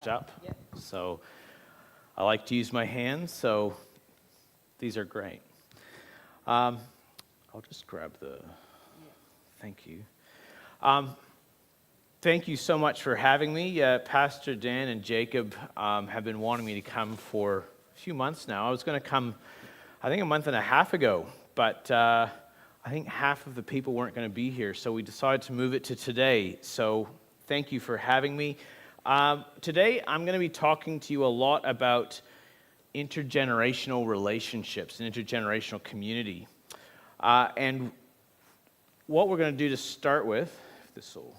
up. So I like to use my hands, so these are great. I'll just grab the, thank you. Thank you so much for having me. Pastor Dan and Jacob have been wanting me to come for a few months now. I was going to come, I think, a month and a half ago, but I think half of the people weren't going to be here, so we decided to move it to today. So thank you for having me. Today, I'm going to be talking to you a lot about intergenerational relationships and intergenerational community. And what we're going to do to start with, if this will...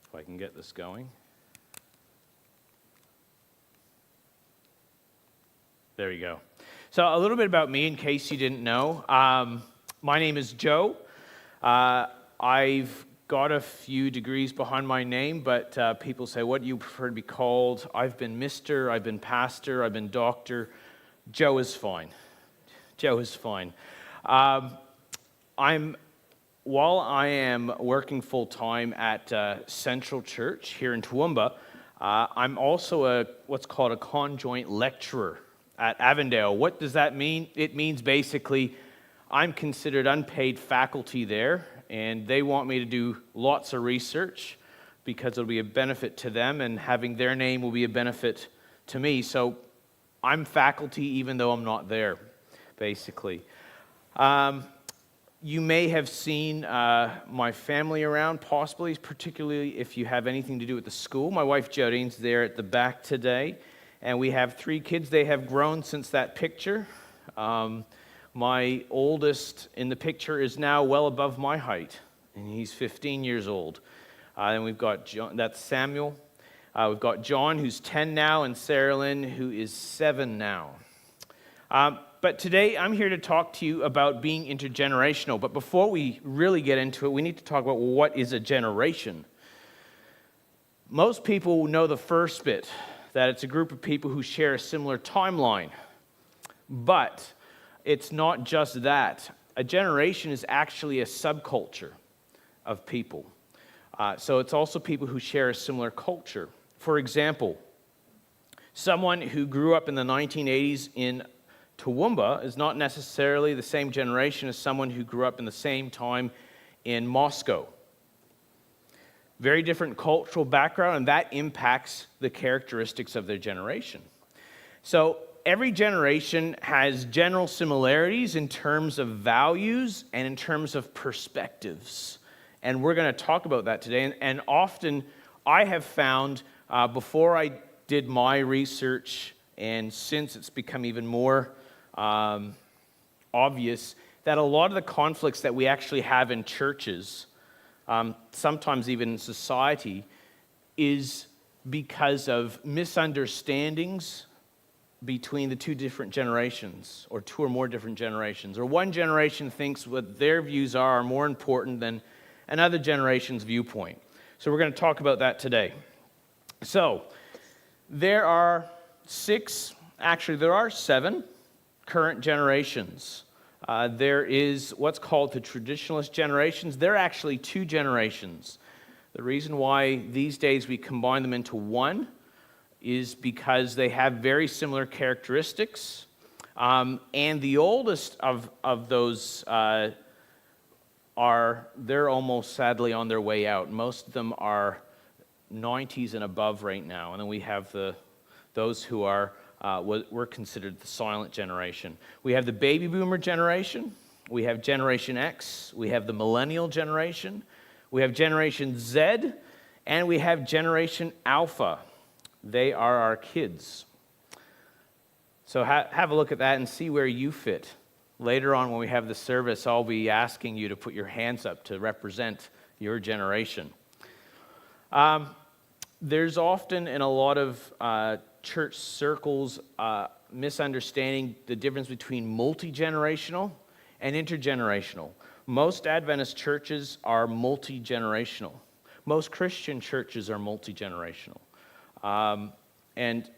If I can get this going. There you go. So a little bit about me in case you didn't know. My name is Joe. I've got a few degrees behind my name, but people say, what do you prefer to be called? I've been Mr., I've been Pastor, I've been Doctor. Joe is fine. Joe is fine. While I am working full-time at Central Church here in Toowoomba, I'm also what's called a conjoint lecturer at Avondale. What does that mean? It means basically I'm considered unpaid faculty there, and they want me to do lots of research because it'll be a benefit to them, and having their name will be a benefit to me. So I'm faculty even though I'm not there, basically. You may have seen my family around, possibly, particularly if you have anything to do with the school. My wife Jodene's there at the back today, and we have 3 kids. They have grown since that picture. My oldest in the picture is now well above my height, and he's 15 years old. Then we've got John, that's Samuel. We've got John, who's 10 now, and Sarah Lynn, who is 7 now. But today, I'm here to talk to you about being intergenerational. But before we really get into it, we need to talk about what is a generation. Most people know the first bit, that it's a group of people who share a similar timeline. But it's not just that. A generation is actually a subculture of people. So it's also people who share a similar culture. For example, someone who grew up in the 1980s in Toowoomba is not necessarily the same generation as someone who grew up in the same time in Moscow. Very different cultural background, and that impacts the characteristics of their generation. So every generation has general similarities in terms of values and in terms of perspectives. And we're going to talk about that today. And often I have found, before I did my research, and since it's become even more obvious, that a lot of the conflicts that we actually have in churches, sometimes even in society, is because of misunderstandings between the 2 different generations, or 2 or more different generations. Or one generation thinks what their views are more important than another generation's viewpoint. So we're going to talk about that today. So there are 7 current generations. There is what's called the traditionalist generations. They're actually 2 generations. The reason why these days we combine them into one is because they have very similar characteristics. And the oldest of those they're almost sadly on their way out. Most of them are 90s and above right now. And then we have those who are we're considered the silent generation. We have the baby boomer generation, we have Generation X, we have the millennial generation, we have Generation Z, and we have Generation Alpha. They are our kids. So have a look at that and see where you fit. Later on when we have the service, I'll be asking you to put your hands up to represent your generation. There's often in a lot of church circles misunderstanding the difference between multi-generational and intergenerational. Most Adventist churches are multi-generational. Most Christian churches are multi-generational. And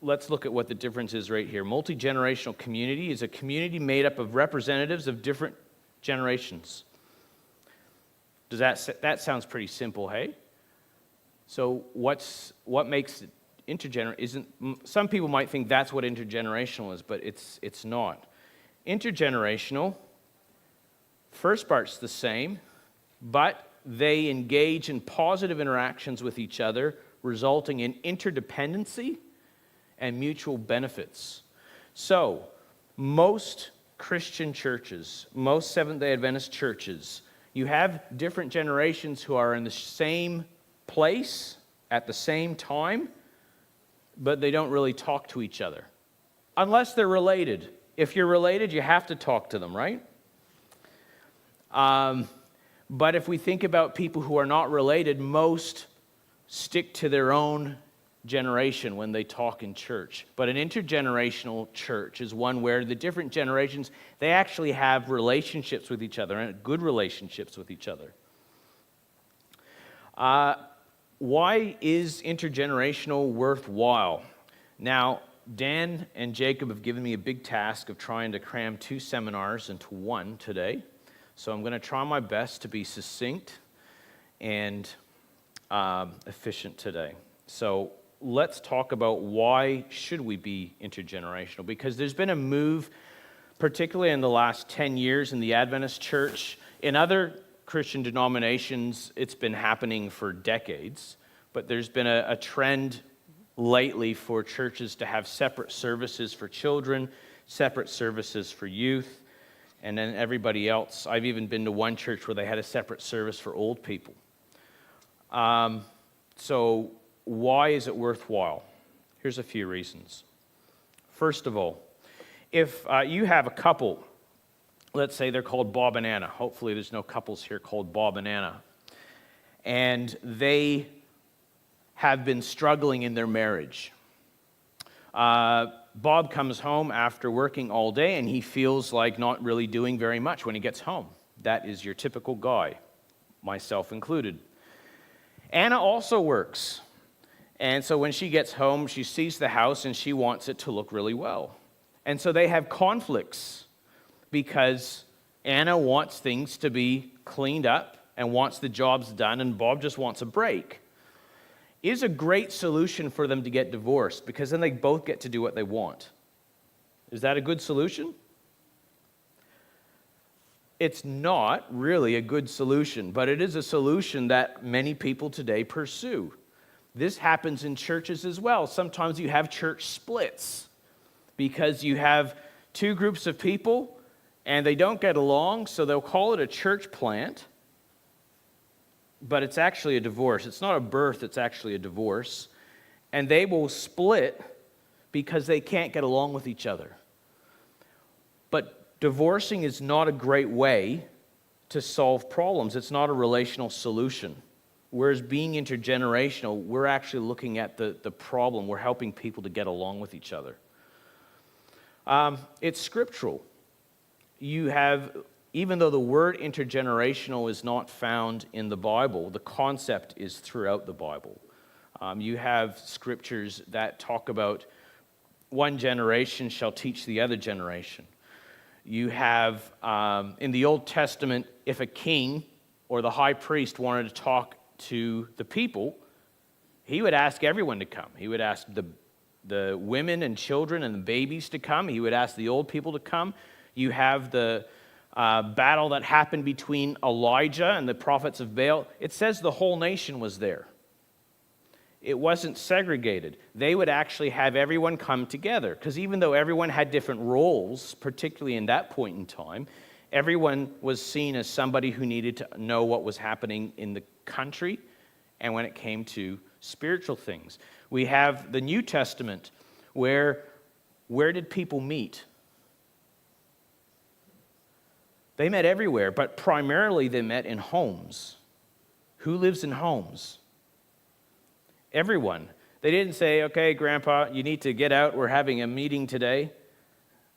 let's look at what the difference is right here. Multi-generational community is a community made up of representatives of different generations. That sounds pretty simple, hey? So what makes it intergenerational? Some people might think that's what intergenerational is, but it's not. Intergenerational, first part's the same, but they engage in positive interactions with each other, resulting in interdependency and mutual benefits. So, most Christian churches, most Seventh-day Adventist churches, you have different generations who are in the same place at the same time, but they don't really talk to each other. Unless they're related. If you're related, you have to talk to them, right? But if we think about people who are not related, most stick to their own generation when they talk in church. But an intergenerational church is one where the different generations, they actually have relationships with each other, and good relationships with each other. Why is intergenerational worthwhile? Now, Dan and Jacob have given me a big task of trying to cram 2 seminars into one today. So I'm going to try my best to be succinct and efficient today. So let's talk about why should we be intergenerational. Because there's been a move, particularly in the last 10 years in the Adventist church. In other Christian denominations, it's been happening for decades. But there's been a trend lately for churches to have separate services for children, separate services for youth, and then everybody else. I've even been to one church where they had a separate service for old people. So why is it worthwhile? Here's a few reasons. First of all, if you have a couple, let's say they're called Bob and Anna. Hopefully there's no couples here called Bob and Anna. And they have been struggling in their marriage. Bob comes home after working all day and he feels like not really doing very much when he gets home. That is your typical guy, myself included. Anna also works. And so when she gets home, she sees the house and she wants it to look really well. And so they have conflicts because Anna wants things to be cleaned up and wants the jobs done, and Bob just wants a break. Is a great solution for them to get divorced, because then they both get to do what they want. Is that a good solution? It's not really a good solution, but it is a solution that many people today pursue. This happens in churches as well. Sometimes you have church splits because you have 2 groups of people and they don't get along, so they'll call it a church plant. But it's actually a divorce. It's not a birth, it's actually a divorce. And they will split because they can't get along with each other. But divorcing is not a great way to solve problems. It's not a relational solution. Whereas being intergenerational, we're actually looking at the problem. We're helping people to get along with each other. It's scriptural. You have... Even though the word intergenerational is not found in the Bible, the concept is throughout the Bible. You have scriptures that talk about one generation shall teach the other generation. You have, in the Old Testament, if a king or the high priest wanted to talk to the people, he would ask everyone to come. He would ask the women and children and the babies to come. He would ask the old people to come. You have the battle that happened between Elijah and the prophets of Baal. It says the whole nation was there. It wasn't segregated. They would actually have everyone come together, because even though everyone had different roles, particularly in that point in time, everyone was seen as somebody who needed to know what was happening in the country and when it came to spiritual things. We have the New Testament where did people meet? They met everywhere, but primarily they met in homes. Who lives in homes? Everyone. They didn't say, okay, Grandpa, you need to get out. We're having a meeting today.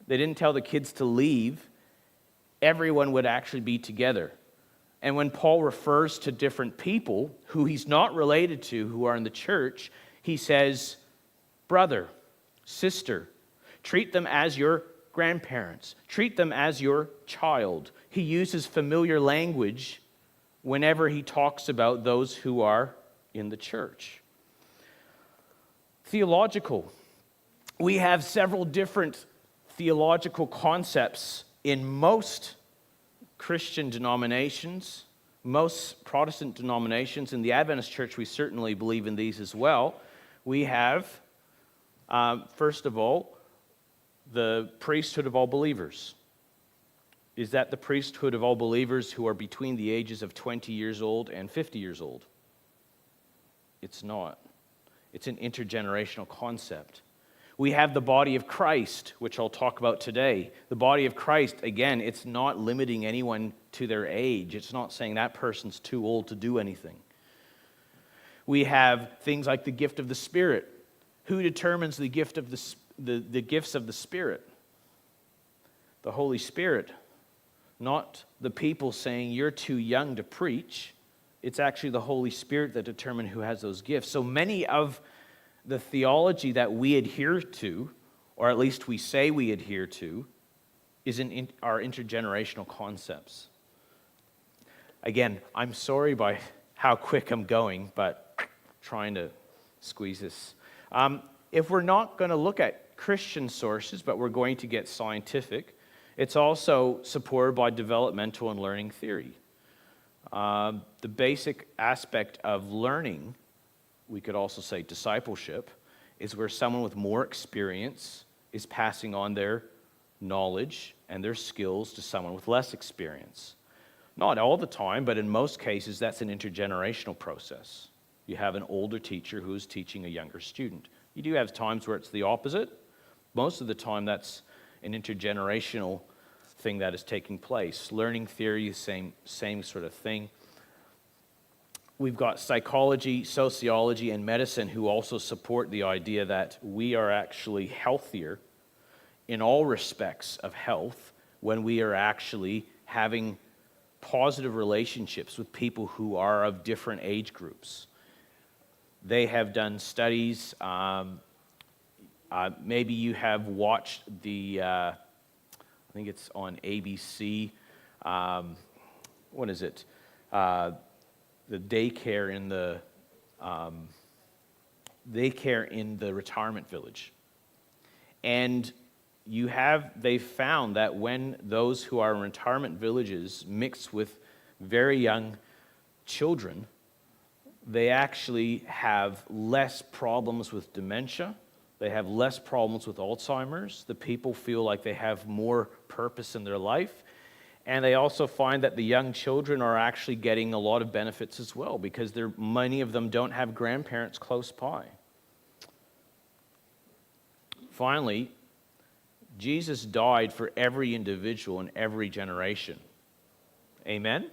They didn't tell the kids to leave. Everyone would actually be together. And when Paul refers to different people who he's not related to, who are in the church, he says, brother, sister. Treat them as your grandparents. Treat them as your child. He uses familiar language whenever he talks about those who are in the church. Theological. We have several different theological concepts in most Christian denominations, most Protestant denominations. In the Adventist Church, we certainly believe in these as well. We have, first of all, the priesthood of all believers. Is that the priesthood of all believers who are between the ages of 20 years old and 50 years old? It's not. It's an intergenerational concept. We have the body of Christ, which I'll talk about today. The body of Christ, again, it's not limiting anyone to their age. It's not saying that person's too old to do anything. We have things like the gift of the Spirit. Who determines the gift of the gifts of the Spirit? The Holy Spirit. Not the people saying you're too young to preach. It's actually the Holy Spirit that determines who has those gifts. So many of the theology that we adhere to, or at least we say we adhere to, is in our intergenerational concepts. Again, I'm sorry by how quick I'm going, but trying to squeeze this. If we're not going to look at Christian sources, but we're going to get scientific, it's also supported by developmental and learning theory. The basic aspect of learning, we could also say discipleship, is where someone with more experience is passing on their knowledge and their skills to someone with less experience. Not all the time, but in most cases, that's an intergenerational process. You have an older teacher who is teaching a younger student. You do have times where it's the opposite. Most of the time, that's an intergenerational thing that is taking place. Learning theory, same sort of thing. We've got psychology, sociology, and medicine who also support the idea that we are actually healthier in all respects of health when we are actually having positive relationships with people who are of different age groups. They have done studies. Maybe you have watched I think it's on ABC. What is it? The daycare in the retirement village. And they've found that when those who are in retirement villages mix with very young children, they actually have less problems with dementia. They have less problems with Alzheimer's. The people feel like they have more purpose in their life. And they also find that the young children are actually getting a lot of benefits as well because many of them don't have grandparents close by. Finally, Jesus died for every individual in every generation. Amen?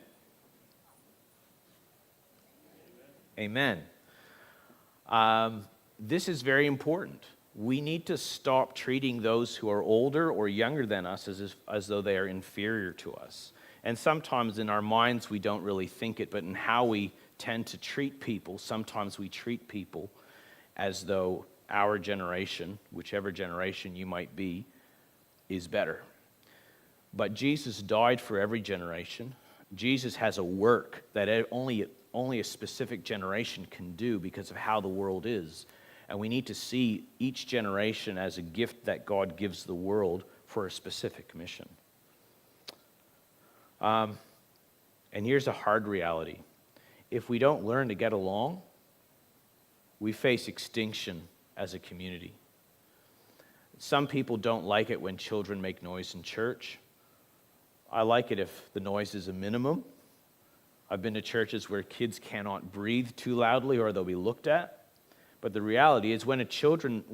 Amen. This is very important. We need to stop treating those who are older or younger than us as though they are inferior to us. And sometimes in our minds we don't really think it, but in how we tend to treat people, sometimes we treat people as though our generation, whichever generation you might be, is better. But Jesus died for every generation. Jesus has a work that only a specific generation can do because of how the world is. And we need to see each generation as a gift that God gives the world for a specific mission. And here's a hard reality. If we don't learn to get along, we face extinction as a community. Some people don't like it when children make noise in church. I like it if the noise is a minimum. I've been to churches where kids cannot breathe too loudly or they'll be looked at. But the reality is when children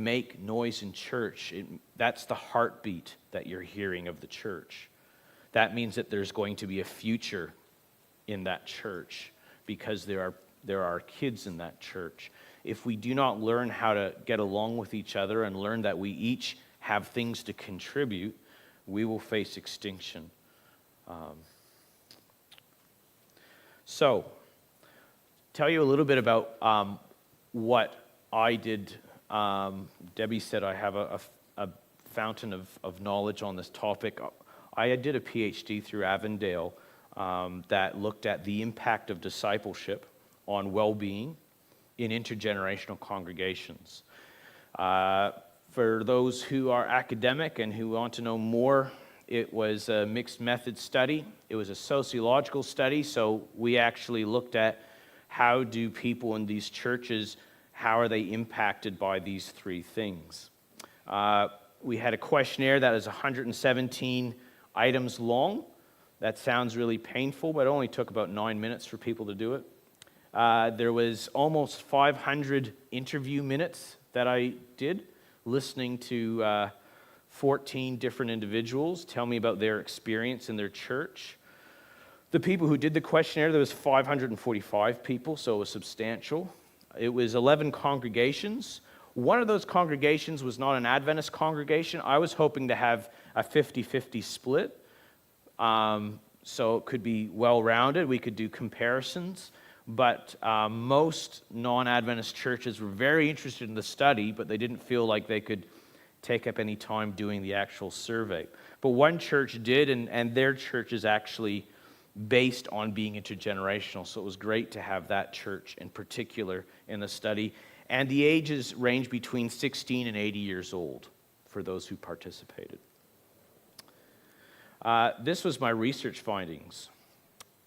make noise in church, that's the heartbeat that you're hearing of the church. That means that there's going to be a future in that church because there are kids in that church. If we do not learn how to get along with each other and learn that we each have things to contribute, we will face extinction. So, tell you a little bit about what I did Debbie said I have a fountain of knowledge on this topic. I did a PhD through Avondale that looked at the impact of discipleship on well-being in intergenerational congregations. For those who are academic and who want to know more, it was a mixed method study. It was a sociological study, so we actually looked at how do people in these churches, how are they impacted by these three things. We had a questionnaire that is 117 items long. That sounds really painful, but it only took about 9 minutes for people to do it. There was almost 500 interview minutes that I did, listening to 14 different individuals tell me about their experience in their church. The people who did the questionnaire, there was 545 people, so it was substantial. It was 11 congregations. One of those congregations was not an Adventist congregation. I was hoping to have a 50-50 split, so it could be well-rounded. We could do comparisons. But most non-Adventist churches were very interested in the study, but they didn't feel like they could take up any time doing the actual survey. But one church did, and their church is actually based on being intergenerational, so it was great to have that church in particular in the study. And the ages range between 16 and 80 years old for those who participated. This was my research findings.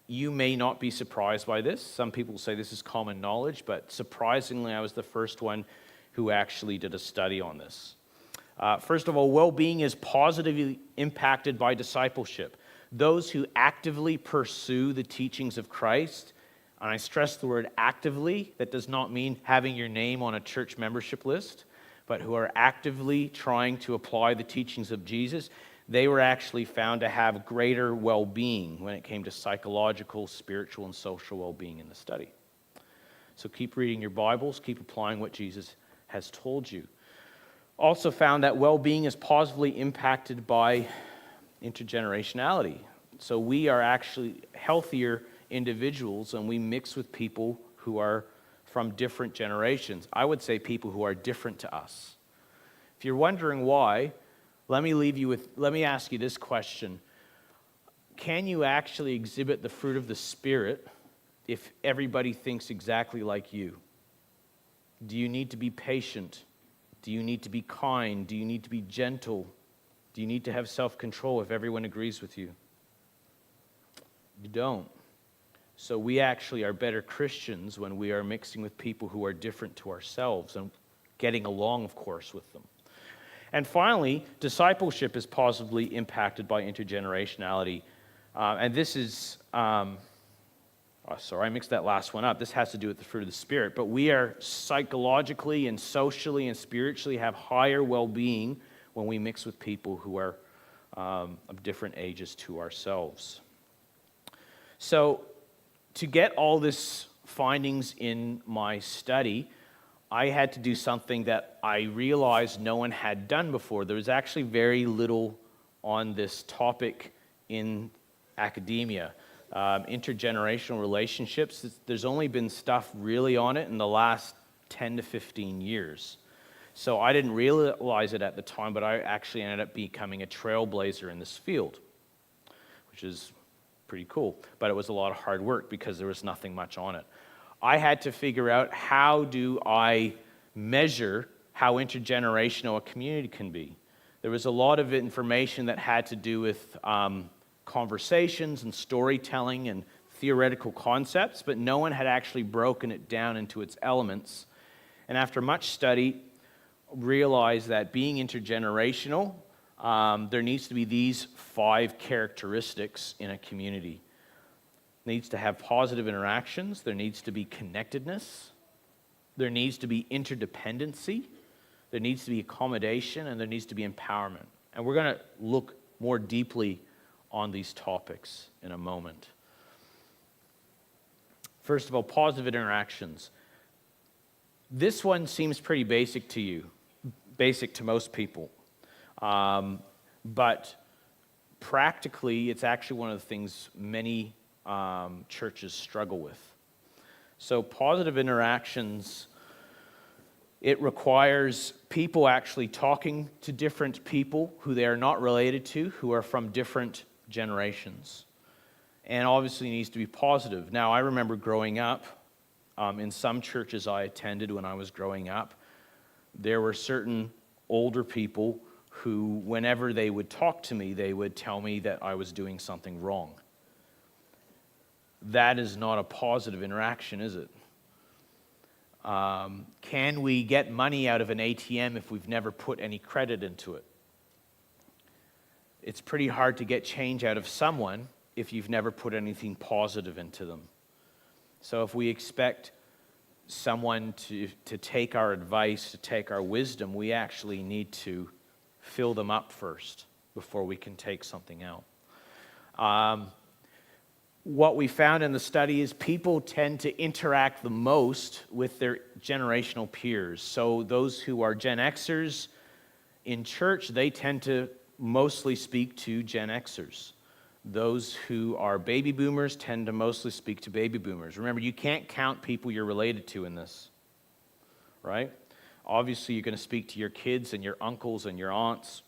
You may not be surprised by this. Some people say this is common knowledge, but surprisingly, I was the first one who actually did a study on this. First of all, well-being is positively impacted by discipleship. Those who actively pursue the teachings of Christ, and I stress the word actively, that does not mean having your name on a church membership list, but who are actively trying to apply the teachings of Jesus, they were actually found to have greater well-being when it came to psychological, spiritual, and social well-being in the study. So keep reading your Bibles, keep applying what Jesus has told you. Also found that well-being is positively impacted by intergenerationality. So we are actually healthier individuals and we mix with people who are from different generations. I would say people who are different to us. If you're wondering why, let me ask you this question. Can you actually exhibit the fruit of the Spirit if everybody thinks exactly like you? Do you need to be patient? Do you need to be kind? Do you need to be gentle? Do you need to have self-control if everyone agrees with you? You don't. So we actually are better Christians when we are mixing with people who are different to ourselves and getting along, of course, with them. And finally, discipleship is positively impacted by intergenerationality. And this is, I mixed that last one up. This has to do with the fruit of the Spirit. But we are psychologically and socially and spiritually have higher well-being when we mix with people who are of different ages to ourselves. So to get all this findings in my study, I had to do something that I realized no one had done before. There was actually very little on this topic in academia. Intergenerational relationships, there's only been stuff really on it in the last 10 to 15 years. So I didn't realize it at the time, but I actually ended up becoming a trailblazer in this field, which is pretty cool. But it was a lot of hard work because there was nothing much on it. I had to figure out, how do I measure how intergenerational a community can be? There was a lot of information that had to do with conversations and storytelling and theoretical concepts, but no one had actually broken it down into its elements. And after much study, realized that being intergenerational, there needs to be these 5 characteristics in a community. Needs to have positive interactions, there needs to be connectedness, there needs to be interdependency, there needs to be accommodation, and there needs to be empowerment. And we're going to look more deeply on these topics in a moment. First of all, positive interactions. This one seems pretty basic to you, basic to most people. But practically, it's actually one of the things many churches struggle with. So positive interactions It requires people actually talking to different people who they are not related to, who are from different generations. And obviously needs to be positive. Now, I remember growing up, in some churches I attended when I was growing up, there were certain older people who, whenever they would talk to me, they would tell me that I was doing something wrong. That is not a positive interaction, is it? Can we get money out of an ATM if we've never put any credit into it? It's pretty hard to get change out of someone if you've never put anything positive into them. So if we expect someone to take our advice, to take our wisdom, we actually need to fill them up first before we can take something out. What we found in the study is people tend to interact the most with their generational peers. So those who are Gen Xers in church, they tend to mostly speak to Gen Xers. Those who are baby boomers tend to mostly speak to baby boomers. Remember, you can't count people you're related to in this, right? Obviously, you're going to speak to your kids and your uncles and your aunts.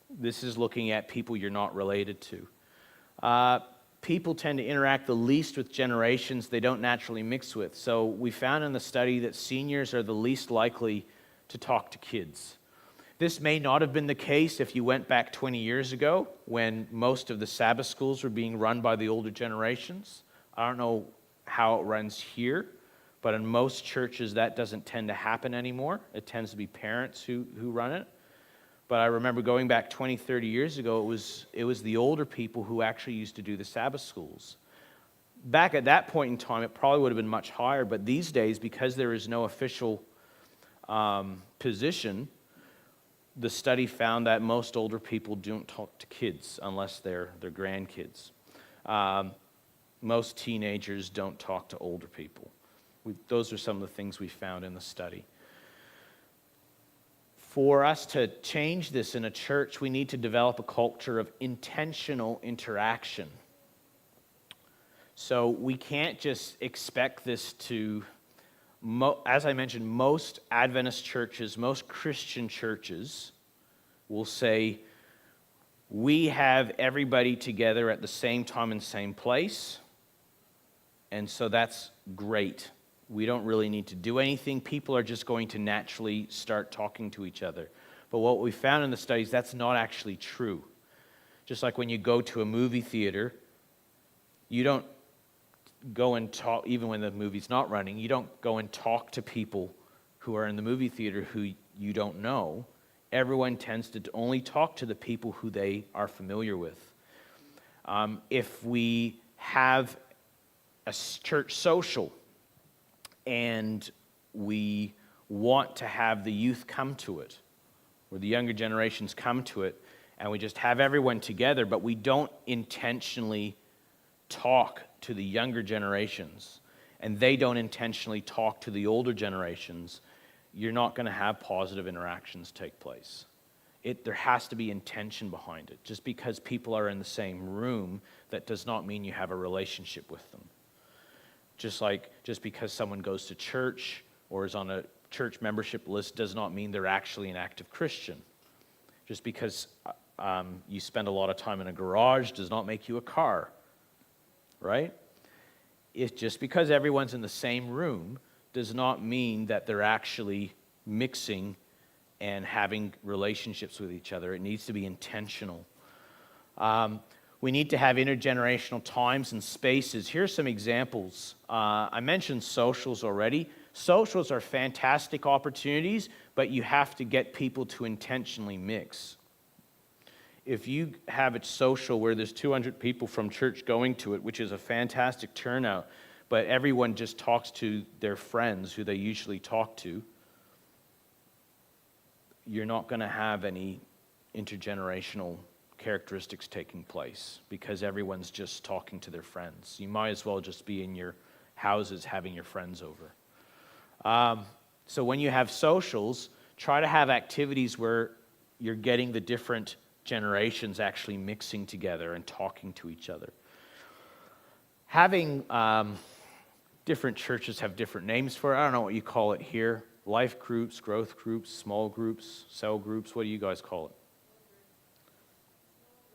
This is looking at people you're not related to. People tend to interact the least with generations they don't naturally mix with. So we found in the study that seniors are the least likely to talk to kids. This may not have been the case if you went back 20 years ago when most of the Sabbath schools were being run by the older generations. I don't know how it runs here, but in most churches that doesn't tend to happen anymore. It tends to be parents who run it. But I remember going back 20, 30 years ago, it was the older people who actually used to do the Sabbath schools. Back at that point in time, it probably would have been much higher, but these days, because there is no official position, the study found that most older people don't talk to kids unless they're grandkids. Most teenagers don't talk to older people. Those are some of the things we found in the study. For us to change this in a church, we need to develop a culture of intentional interaction. So we can't just expect this to, as I mentioned, most Adventist churches, most Christian churches will say, we have everybody together at the same time and same place, and so that's great. We don't really need to do anything. People are just going to naturally start talking to each other. But what we found in the studies, that's not actually true. Just like when you go to a movie theater, you don't go and talk, even when the movie's not running, you don't go and talk to people who are in the movie theater who you don't know. Everyone tends to only talk to the people who they are familiar with. If we have a church social, and we want to have the youth come to it, or the younger generations come to it, and we just have everyone together, but we don't intentionally talk to the younger generations, and they don't intentionally talk to the older generations, you're not going to have positive interactions take place. There has to be intention behind it. Just because people are in the same room, that does not mean you have a relationship with them. Just because someone goes to church or is on a church membership list does not mean they're actually an active Christian. Just because you spend a lot of time in a garage does not make you a car, right? Just because everyone's in the same room does not mean that they're actually mixing and having relationships with each other. It needs to be intentional. We need to have intergenerational times and spaces. Here's some examples. I mentioned socials already. Socials are fantastic opportunities, but you have to get people to intentionally mix. If you have a social where there's 200 people from church going to it, which is a fantastic turnout, but everyone just talks to their friends who they usually talk to, you're not going to have any intergenerational characteristics taking place because everyone's just talking to their friends. You might as well just be in your houses having your friends over. So when you have socials, try to have activities where you're getting the different generations actually mixing together and talking to each other. Having different churches have different names for it. I don't know what you call it here. life groups, growth groups, small groups, cell groups. What do you guys call it?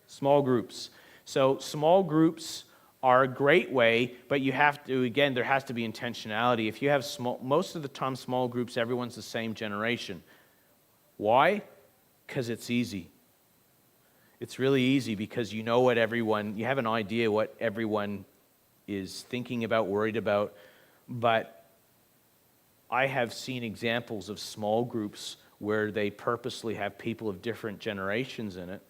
Small groups. So small groups are a great way, but you have to, again, there has to be intentionality. If you have most of the time small groups, everyone's the same generation. Why? Because it's easy. It's really easy because you know you have an idea what everyone is thinking about, worried about, but I have seen examples of small groups where they purposely have people of different generations in it,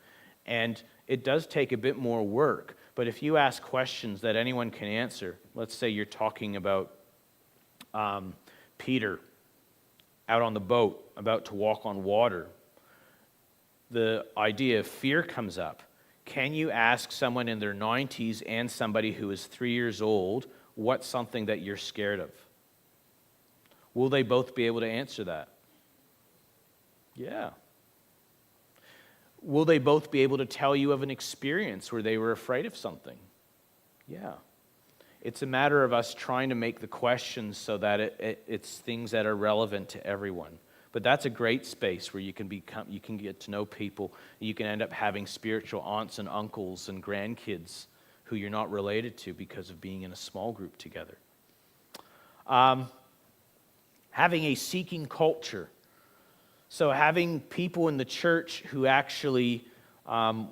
and it does take a bit more work. But if you ask questions that anyone can answer, let's say you're talking about Peter out on the boat, about to walk on water, the idea of fear comes up. Can you ask someone in their 90s and somebody who is 3 years old what's something that you're scared of? Will they both be able to answer that? Yeah. Will they both be able to tell you of an experience where they were afraid of something? Yeah. It's a matter of us trying to make the questions so that it's things that are relevant to everyone. But that's a great space where you can get to know people. You can end up having spiritual aunts and uncles and grandkids who you're not related to because of being in a small group together. Having a seeking culture. So having people in the church who actually,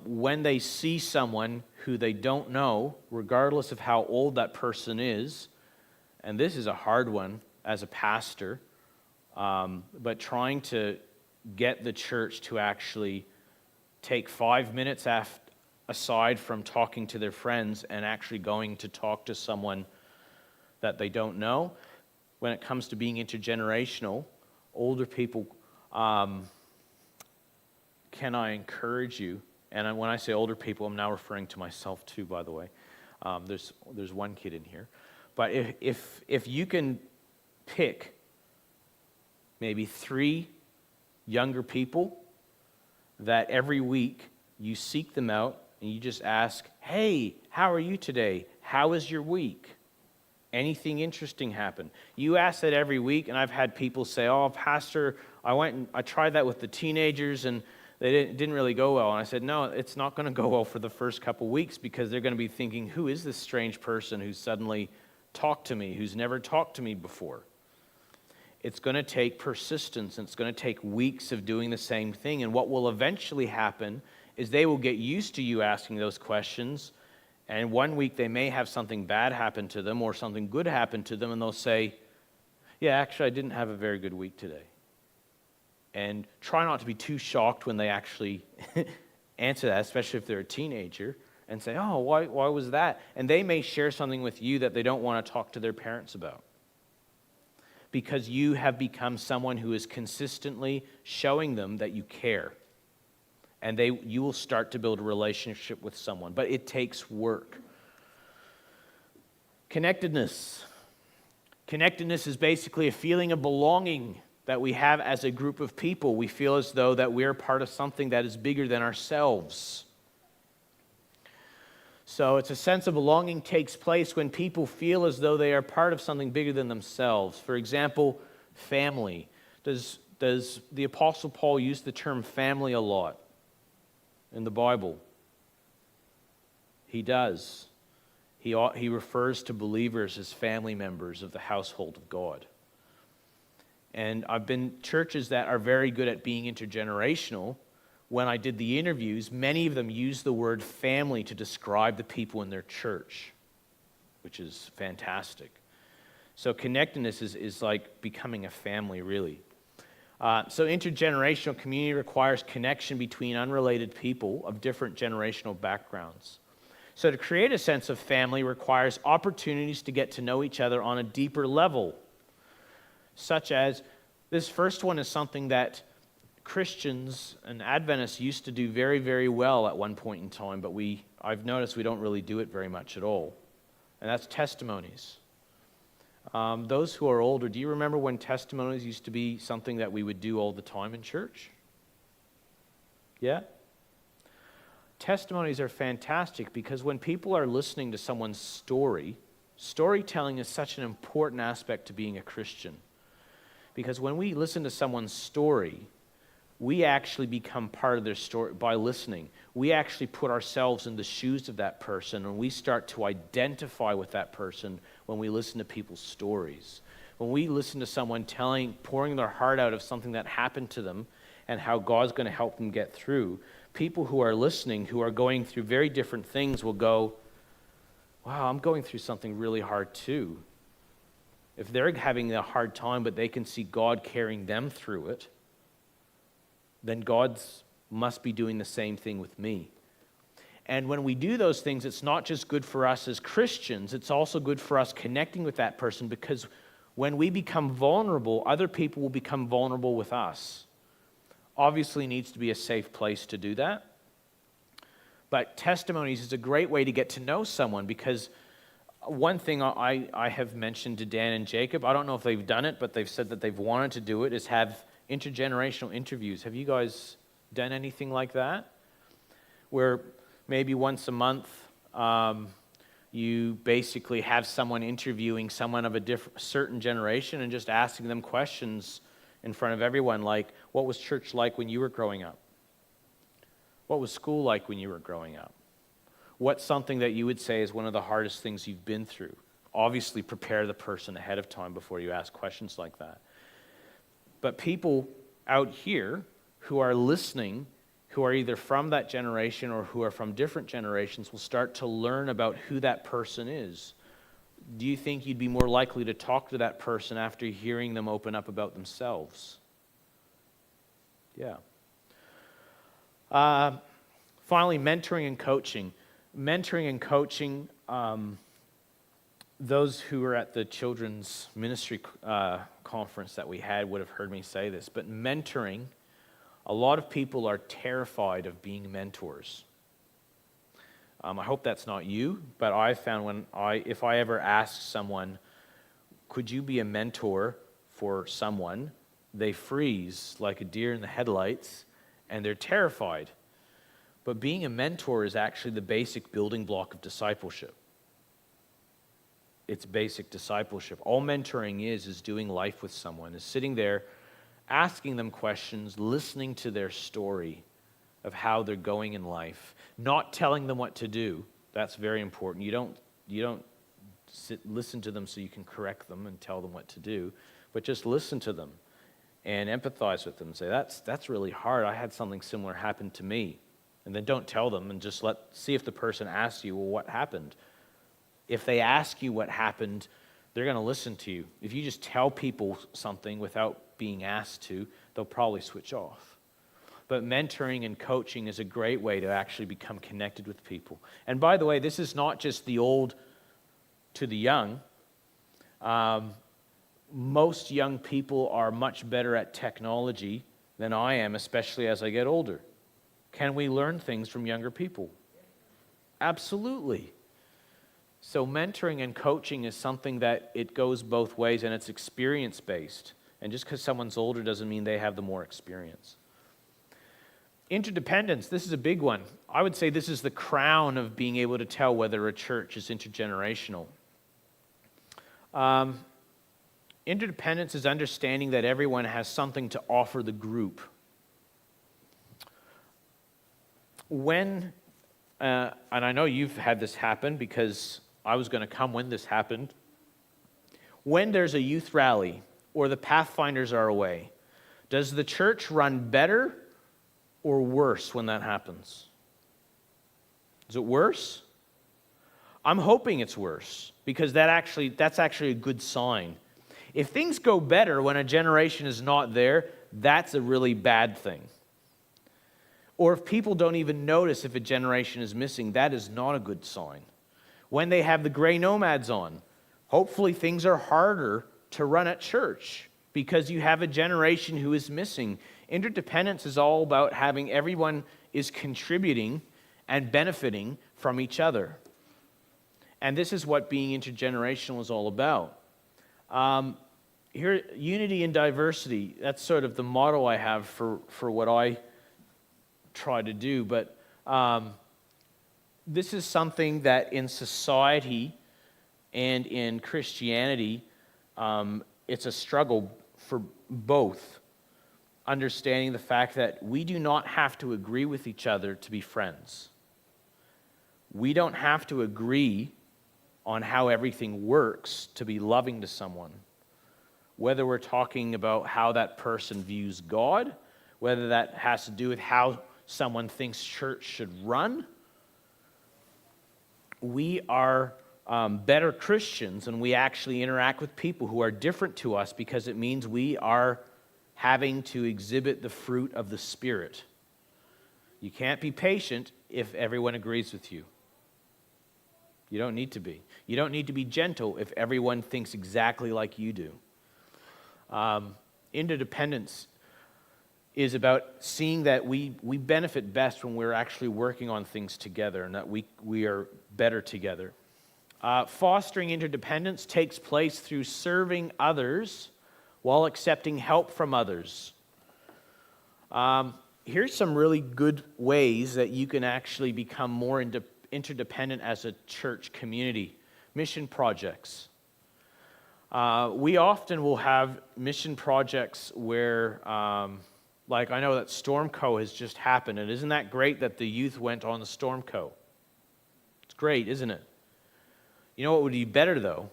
when they see someone who they don't know, regardless of how old that person is, and this is a hard one as a pastor, but trying to get the church to actually take 5 minutes aside from talking to their friends and actually going to talk to someone that they don't know. When it comes to being intergenerational, older people, can I encourage you? And when I say older people, I'm now referring to myself too, by the way. There's one kid in here. But if you can pick maybe 3 younger people that every week you seek them out and you just ask, hey, how are you today? How is your week? Anything interesting happen? You ask that every week, and I've had people say, oh, Pastor, I tried that with the teenagers and they didn't really go well. And I said, no, it's not going to go well for the first couple weeks because they're going to be thinking, who is this strange person who suddenly talked to me, who's never talked to me before? It's going to take persistence, and it's going to take weeks of doing the same thing. And what will eventually happen is they will get used to you asking those questions, and one week they may have something bad happen to them or something good happen to them, and they'll say, yeah, actually, I didn't have a very good week today. And try not to be too shocked when they actually answer that, especially if they're a teenager, and say, oh, why was that? And they may share something with you that they don't want to talk to their parents about, because you have become someone who is consistently showing them that you care. And you will start to build a relationship with someone. But it takes work. Connectedness. Connectedness is basically a feeling of belonging that we have as a group of people. We feel as though that we're part of something that is bigger than ourselves. So it's a sense of belonging takes place when people feel as though they are part of something bigger than themselves. For example, family. Does the Apostle Paul use the term family a lot in the Bible? He does. He refers to believers as family members of the household of God. And I've been churches that are very good at being intergenerational. When I did the interviews, many of them used the word family to describe the people in their church, which is fantastic. So connectedness is like becoming a family, really. So intergenerational community requires connection between unrelated people of different generational backgrounds. So to create a sense of family requires opportunities to get to know each other on a deeper level, such as this first one is something that Christians and Adventists used to do very, very well at one point in time, but I've noticed we don't really do it very much at all, and that's testimonies. Those who are older, do you remember when testimonies used to be something that we would do all the time in church? Yeah? Testimonies are fantastic because when people are listening to someone's story, storytelling is such an important aspect to being a Christian. Because when we listen to someone's story, we actually become part of their story by listening. We actually put ourselves in the shoes of that person, and we start to identify with that person when we listen to people's stories. When we listen to someone pouring their heart out of something that happened to them and how God's going to help them get through, people who are listening, who are going through very different things, will go, wow, I'm going through something really hard too. If they're having a hard time, but they can see God carrying them through it, then God must be doing the same thing with me. And when we do those things, it's not just good for us as Christians, it's also good for us connecting with that person, because when we become vulnerable, other people will become vulnerable with us. Obviously, needs to be a safe place to do that. But testimonies is a great way to get to know someone, because one thing I have mentioned to Dan and Jacob, I don't know if they've done it, but they've said that they've wanted to do it, is have intergenerational interviews. Have you guys done anything like that? Where maybe once a month you basically have someone interviewing someone of a certain generation and just asking them questions in front of everyone, like, what was church like when you were growing up? What was school like when you were growing up? What's something that you would say is one of the hardest things you've been through? Obviously, prepare the person ahead of time before you ask questions like that. But people out here who are listening, who are either from that generation or who are from different generations, will start to learn about who that person is. Do you think you'd be more likely to talk to that person after hearing them open up about themselves? Yeah. Finally, mentoring and coaching. Mentoring and coaching, those who were at the children's ministry conference that we had would have heard me say this, but mentoring, a lot of people are terrified of being mentors. I hope that's not you, but I found if I ever ask someone, could you be a mentor for someone, they freeze like a deer in the headlights, and they're terrified. But being a mentor is actually the basic building block of discipleship. It's basic discipleship. All mentoring is doing life with someone, is sitting there, asking them questions, listening to their story of how they're going in life, not telling them what to do. That's very important. You don't listen to them so you can correct them and tell them what to do, but just listen to them and empathize with them. Say, that's really hard. I had something similar happen to me. And then don't tell them, and just see if the person asks you, well, what happened? If they ask you what happened, they're going to listen to you. If you just tell people something without being asked to, they'll probably switch off. But mentoring and coaching is a great way to actually become connected with people. And by the way, this is not just the old to the young. Most young people are much better at technology than I am, especially as I get older. Can we learn things from younger people? Absolutely. So mentoring and coaching is something that it goes both ways, and it's experience-based. And just because someone's older doesn't mean they have the more experience. Interdependence, this is a big one. I would say this is the crown of being able to tell whether a church is intergenerational. Interdependence is understanding that everyone has something to offer the group. When, and I know you've had this happen because I was going to come when this happened. When there's a youth rally or the Pathfinders are away, does the church run better or worse when that happens? Is it worse? I'm hoping it's worse, because that's actually a good sign. If things go better when a generation is not there, that's a really bad thing. Or if people don't even notice if a generation is missing, that is not a good sign. When they have the gray nomads on, hopefully things are harder to run at church because you have a generation who is missing. Interdependence is all about having everyone is contributing and benefiting from each other. And this is what being intergenerational is all about. Here, unity and diversity, that's sort of the motto I have for what I try to do. But this is something that in society and in Christianity, it's a struggle for both, understanding the fact that we do not have to agree with each other to be friends. We don't have to agree on how everything works to be loving to someone. Whether we're talking about how that person views God, whether that has to do with how someone thinks church should run, we are better Christians when we actually interact with people who are different to us, because it means we are having to exhibit the fruit of the Spirit. You can't be patient if everyone agrees with you. You don't need to be. You don't need to be gentle if everyone thinks exactly like you do. Interdependence is about seeing that we benefit best when we're actually working on things together, and that we are better together. Fostering interdependence takes place through serving others while accepting help from others. Here's some really good ways that you can actually become more interdependent as a church community. Mission projects. We often will have mission projects where, like I know that Stormco has just happened, and isn't that great that the youth went on the Stormco? It's great, isn't it? You know what would be better, though?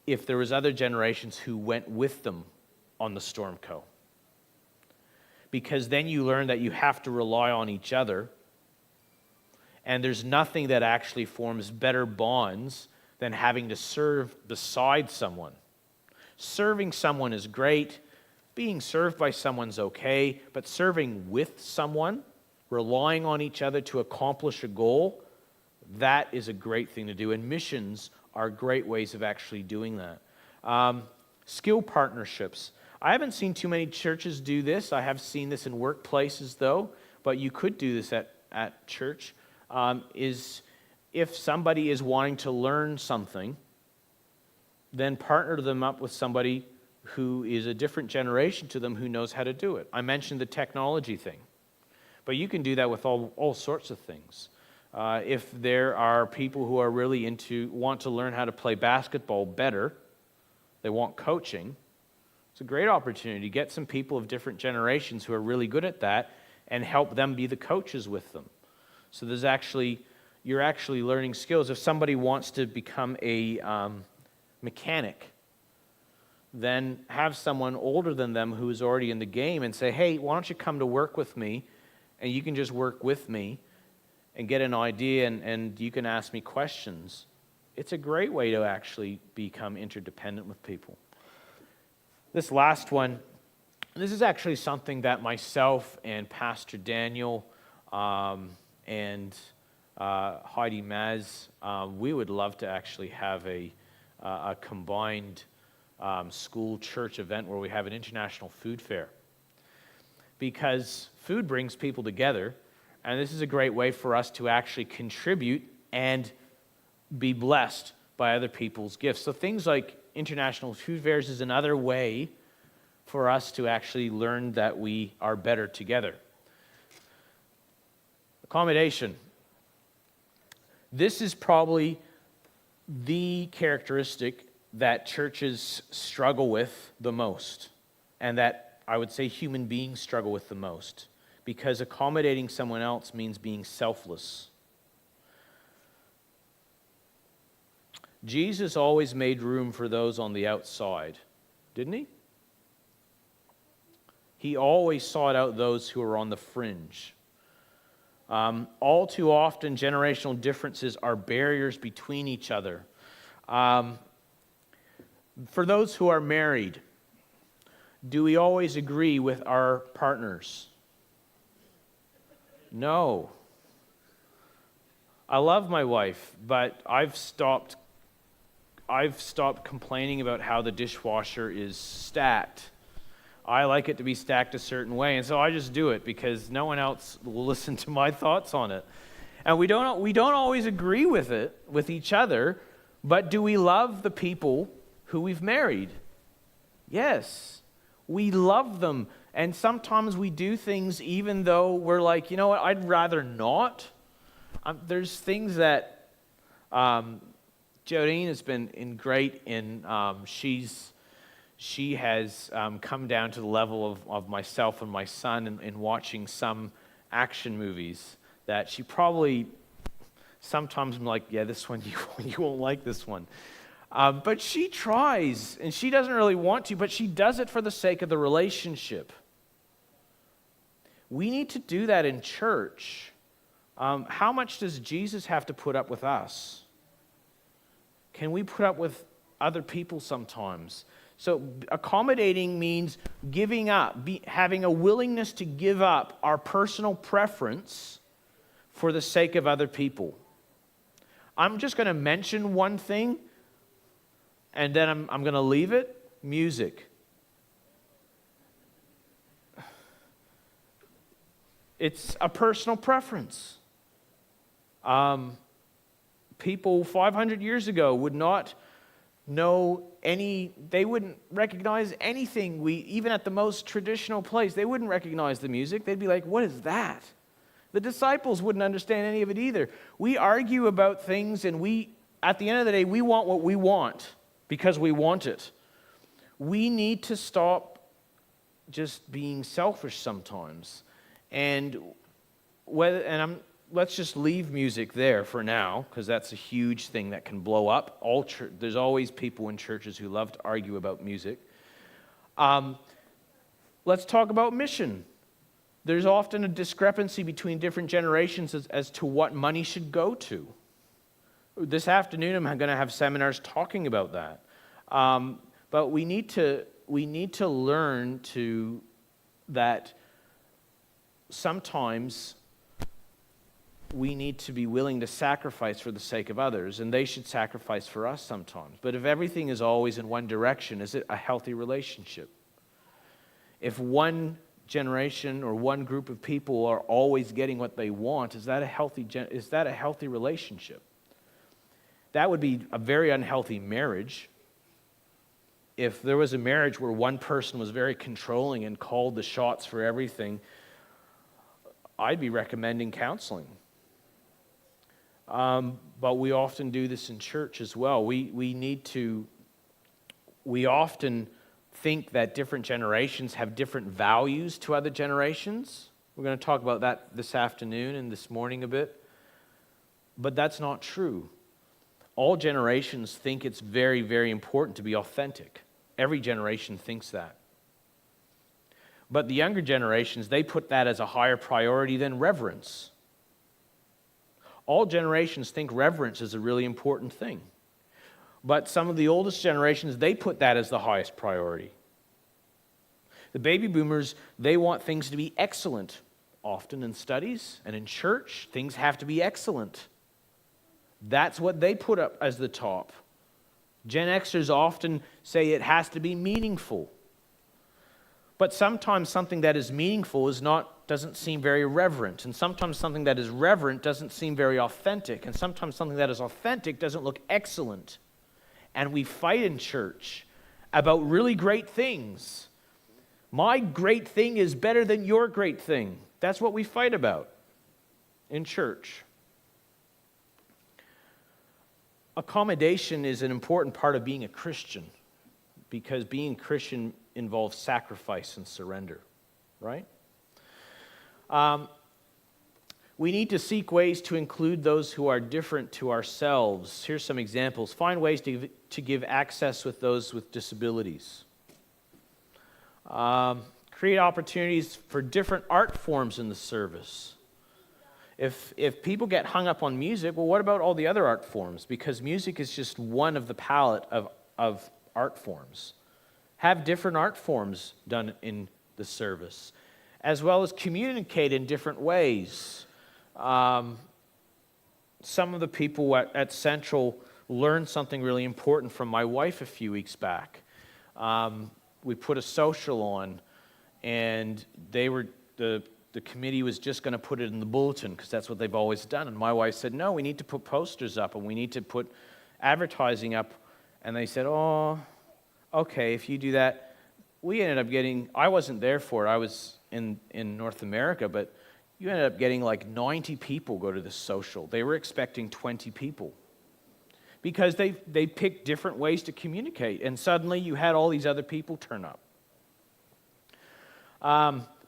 If there was other generations who went with them on the Stormco. Because then you learn that you have to rely on each other, and there's nothing that actually forms better bonds than having to serve beside someone. Serving someone is great. Being served by someone's okay, but serving with someone, relying on each other to accomplish a goal, that is a great thing to do. And missions are great ways of actually doing that. Skill partnerships. I haven't seen too many churches do this. I have seen this in workplaces, though, but you could do this at church. Is if somebody is wanting to learn something, then partner them up with somebody who is a different generation to them who knows how to do it. I mentioned the technology thing, but you can do that with all sorts of things. If there are people who are really want to learn how to play basketball better, they want coaching, it's a great opportunity to get some people of different generations who are really good at that and help them be the coaches with them. So you're actually learning skills. If somebody wants to become a mechanic, then have someone older than them who is already in the game and say, hey, why don't you come to work with me, and you can just work with me and get an idea, and you can ask me questions. It's a great way to actually become interdependent with people. This last one, this is actually something that myself and Pastor Daniel and Heidi Maz, we would love to actually have a combined school church event where we have an international food fair. Because food brings people together, and this is a great way for us to actually contribute and be blessed by other people's gifts. So things like international food fairs is another way for us to actually learn that we are better together. Accommodation. This is probably the characteristic that churches struggle with the most, and that I would say human beings struggle with the most, because accommodating someone else means being selfless. Jesus always made room for those on the outside, didn't he? He always sought out those who were on the fringe. All too often, generational differences are barriers between each other. For those who are married, do we always agree with our partners? No. I love my wife, but I've stopped complaining about how the dishwasher is stacked. I like it to be stacked a certain way, and so I just do it because no one else will listen to my thoughts on it. And we don't always agree with it, with each other, but do we love the people who we've married? Yes, we love them. And sometimes we do things even though we're like, you know what, I'd rather not. There's things that Jodine has been great in. she has come down to the level of myself and my son in watching some action movies that she probably, sometimes I'm like, yeah, this one, you won't like this one. But she tries, and she doesn't really want to, but she does it for the sake of the relationship. We need to do that in church. How much does Jesus have to put up with us? Can we put up with other people sometimes? So accommodating means giving up, having a willingness to give up our personal preference for the sake of other people. I'm just going to mention one thing, and then I'm going to leave it. Music. It's a personal preference. People 500 years ago would not know they wouldn't recognize anything. Even at the most traditional place, they wouldn't recognize the music. They'd be like, what is that? The disciples wouldn't understand any of it either. We argue about things, and at the end of the day, we want what we want because we want it. We need to stop just being selfish sometimes. Let's just leave music there for now, because that's a huge thing that can blow up. There's always people in churches who love to argue about music. Let's talk about mission. There's often a discrepancy between different generations as to what money should go to. This afternoon, I'm going to have seminars talking about that. But we need to learn that sometimes we need to be willing to sacrifice for the sake of others, and they should sacrifice for us sometimes. But if everything is always in one direction, is it a healthy relationship? If one generation or one group of people are always getting what they want, is that a healthy relationship? That would be a very unhealthy marriage. If there was a marriage where one person was very controlling and called the shots for everything, I'd be recommending counseling. But we often do this in church as well. We often think that different generations have different values to other generations. We're going to talk about that this afternoon and this morning a bit. But that's not true. All generations think it's very, very important to be authentic. Every generation thinks that. But the younger generations, they put that as a higher priority than reverence. All generations think reverence is a really important thing. But some of the oldest generations, they put that as the highest priority. The baby boomers, they want things to be excellent. Often in studies and in church, things have to be excellent. That's what they put up as the top. Gen Xers often say it has to be meaningful. But sometimes something that is meaningful doesn't seem very reverent. And sometimes something that is reverent doesn't seem very authentic. And sometimes something that is authentic doesn't look excellent. And we fight in church about really great things. My great thing is better than your great thing. That's what we fight about in church. Accommodation is an important part of being a Christian, because being a Christian involves sacrifice and surrender, right? We need to seek ways to include those who are different to ourselves. Here's some examples. Find ways to give access with those with disabilities. Create opportunities for different art forms in the service. If people get hung up on music, well, what about all the other art forms? Because music is just one of the palette of art forms. Have different art forms done in the service, as well as communicate in different ways. Some of the people at Central learned something really important from my wife a few weeks back. We put a social on, and the committee was just going to put it in the bulletin because that's what they've always done. And my wife said, no, we need to put posters up and we need to put advertising up. And they said, oh, okay, if you do that. We ended up getting, I wasn't there for it, I was in North America, but you ended up getting like 90 people go to this social. They were expecting 20 people because they picked different ways to communicate, and suddenly you had all these other people turn up.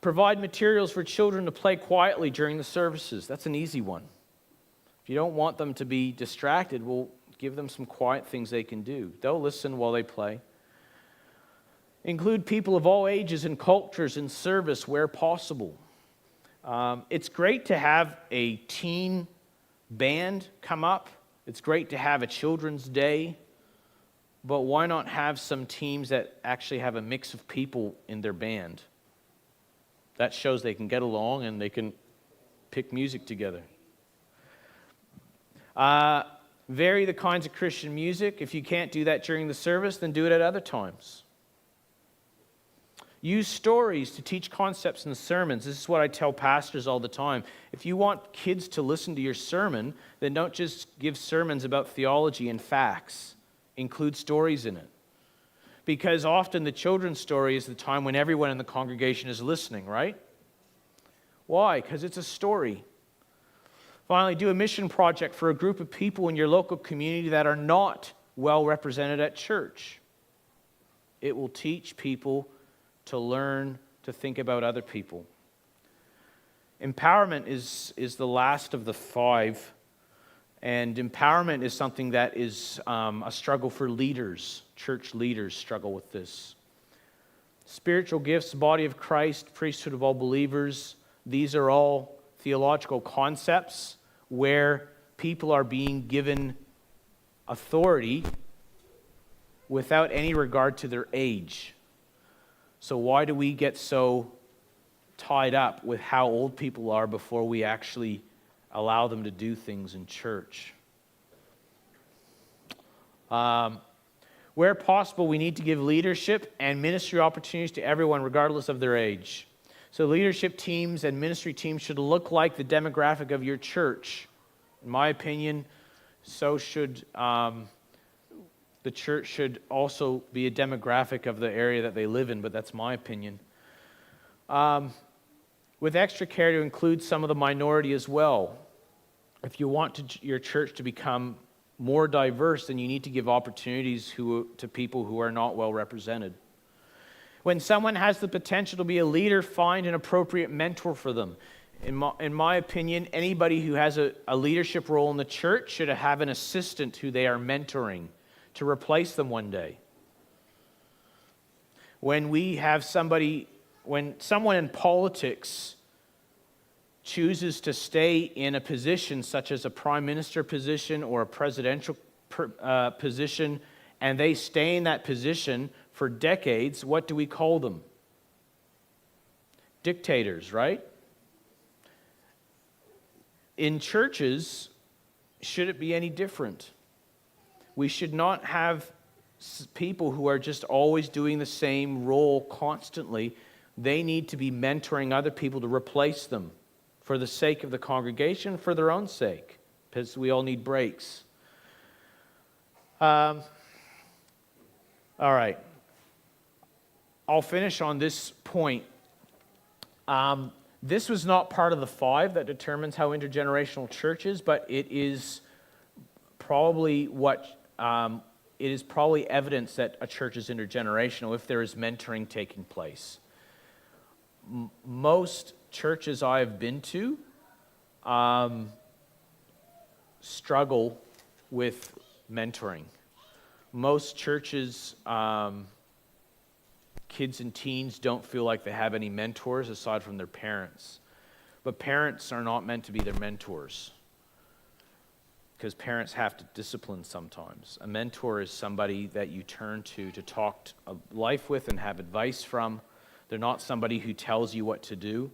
Provide materials for children to play quietly during the services. That's an easy one. If you don't want them to be distracted, well, give them some quiet things they can do. They'll listen while they play. Include people of all ages and cultures in service where possible. It's great to have a teen band come up. It's great to have a children's day. But why not have some teams that actually have a mix of people in their band? That shows they can get along and they can pick music together. Vary the kinds of Christian music. If you can't do that during the service, then do it at other times. Use stories to teach concepts in the sermons. This is what I tell pastors all the time. If you want kids to listen to your sermon, then don't just give sermons about theology and facts. Include stories in it. Because often the children's story is the time when everyone in the congregation is listening, right? Why? Because it's a story. Finally, do a mission project for a group of people in your local community that are not well represented at church. It will teach people to learn to think about other people. Empowerment is the last of the 5. And empowerment is something that is a struggle for leaders. Church leaders struggle with this. Spiritual gifts, body of Christ, priesthood of all believers. These are all theological concepts where people are being given authority without any regard to their age. So why do we get so tied up with how old people are before we actually allow them to do things in church? Where possible, we need to give leadership and ministry opportunities to everyone, regardless of their age. So leadership teams and ministry teams should look like the demographic of your church. In my opinion, so should the church should also be a demographic of the area that they live in, but that's my opinion. With extra care to include some of the minority as well. If you want your church to become more diverse, then you need to give opportunities to people who are not well represented. When someone has the potential to be a leader, find an appropriate mentor for them. In my opinion, anybody who has a leadership role in the church should have an assistant who they are mentoring to replace them one day. When someone in politics chooses to stay in a position such as a prime minister position or a presidential position, and they stay in that position for decades, what do we call them? Dictators, right? In churches, should it be any different? We should not have people who are just always doing the same role constantly. They need to be mentoring other people to replace them for the sake of the congregation, for their own sake, because we all need breaks. All right. I'll finish on this point. This was not part of the 5 that determines how intergenerational church is, but it is probably evidence that a church is intergenerational if there is mentoring taking place. Most churches I have been to struggle with mentoring. Most churches, kids and teens don't feel like they have any mentors aside from their parents. But parents are not meant to be their mentors, because parents have to discipline sometimes. A mentor is somebody that you turn to talk life with and have advice from. They're not somebody who tells you what to do.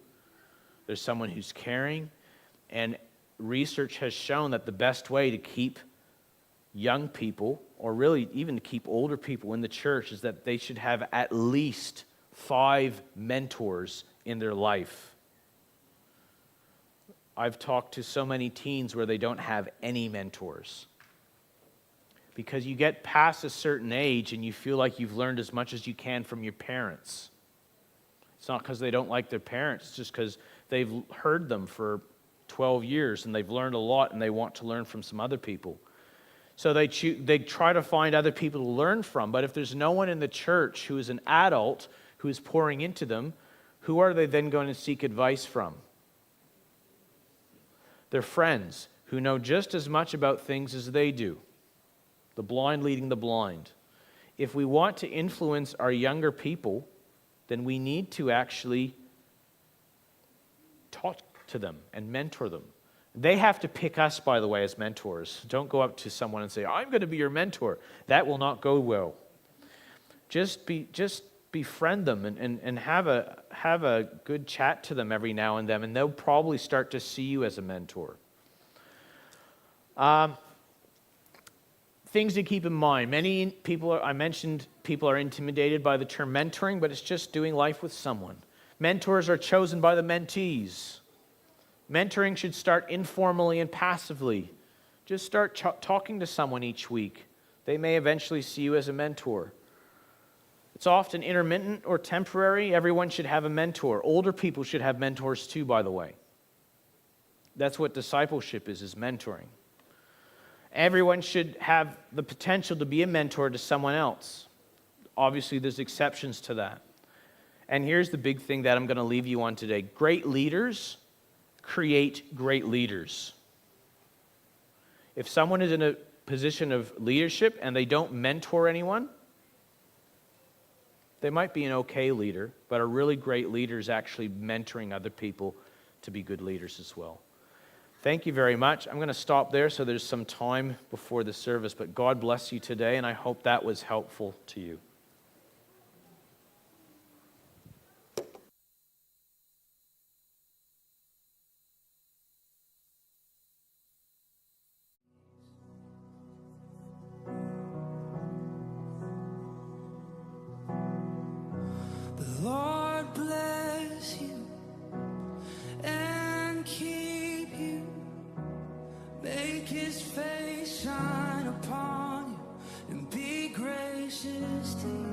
There's someone who's caring. And research has shown that the best way to keep young people, or really even to keep older people in the church, is that they should have at least 5 mentors in their life. I've talked to so many teens where they don't have any mentors. Because you get past a certain age and you feel like you've learned as much as you can from your parents. It's not because they don't like their parents, it's just because they've heard them for 12 years and they've learned a lot and they want to learn from some other people. So they try to find other people to learn from. But if there's no one in the church who is an adult who is pouring into them, who are they then going to seek advice from? Their friends who know just as much about things as they do. The blind leading the blind. If we want to influence our younger people, then we need to actually talk to them and mentor them. They have to pick us, by the way, as mentors. Don't go up to someone and say, I'm going to be your mentor. That will not go well. Just befriend them and have a good chat to them every now and then, and they'll probably start to see you as a mentor. Things to keep in mind. Many people, I mentioned, people are intimidated by the term mentoring, but it's just doing life with someone. Mentors are chosen by the mentees. Mentoring should start informally and passively. Just start talking to someone each week. They may eventually see you as a mentor. It's often intermittent or temporary. Everyone should have a mentor. Older people should have mentors too, by the way. That's what discipleship is mentoring. Everyone should have the potential to be a mentor to someone else. Obviously, there's exceptions to that. And here's the big thing that I'm going to leave you on today. Great leaders create great leaders. If someone is in a position of leadership and they don't mentor anyone, they might be an okay leader, but a really great leader is actually mentoring other people to be good leaders as well. Thank you very much. I'm going to stop there so there's some time before the service, but God bless you today, and I hope that was helpful to you. The Lord bless you and keep you. Make his face shine upon you and be gracious to you.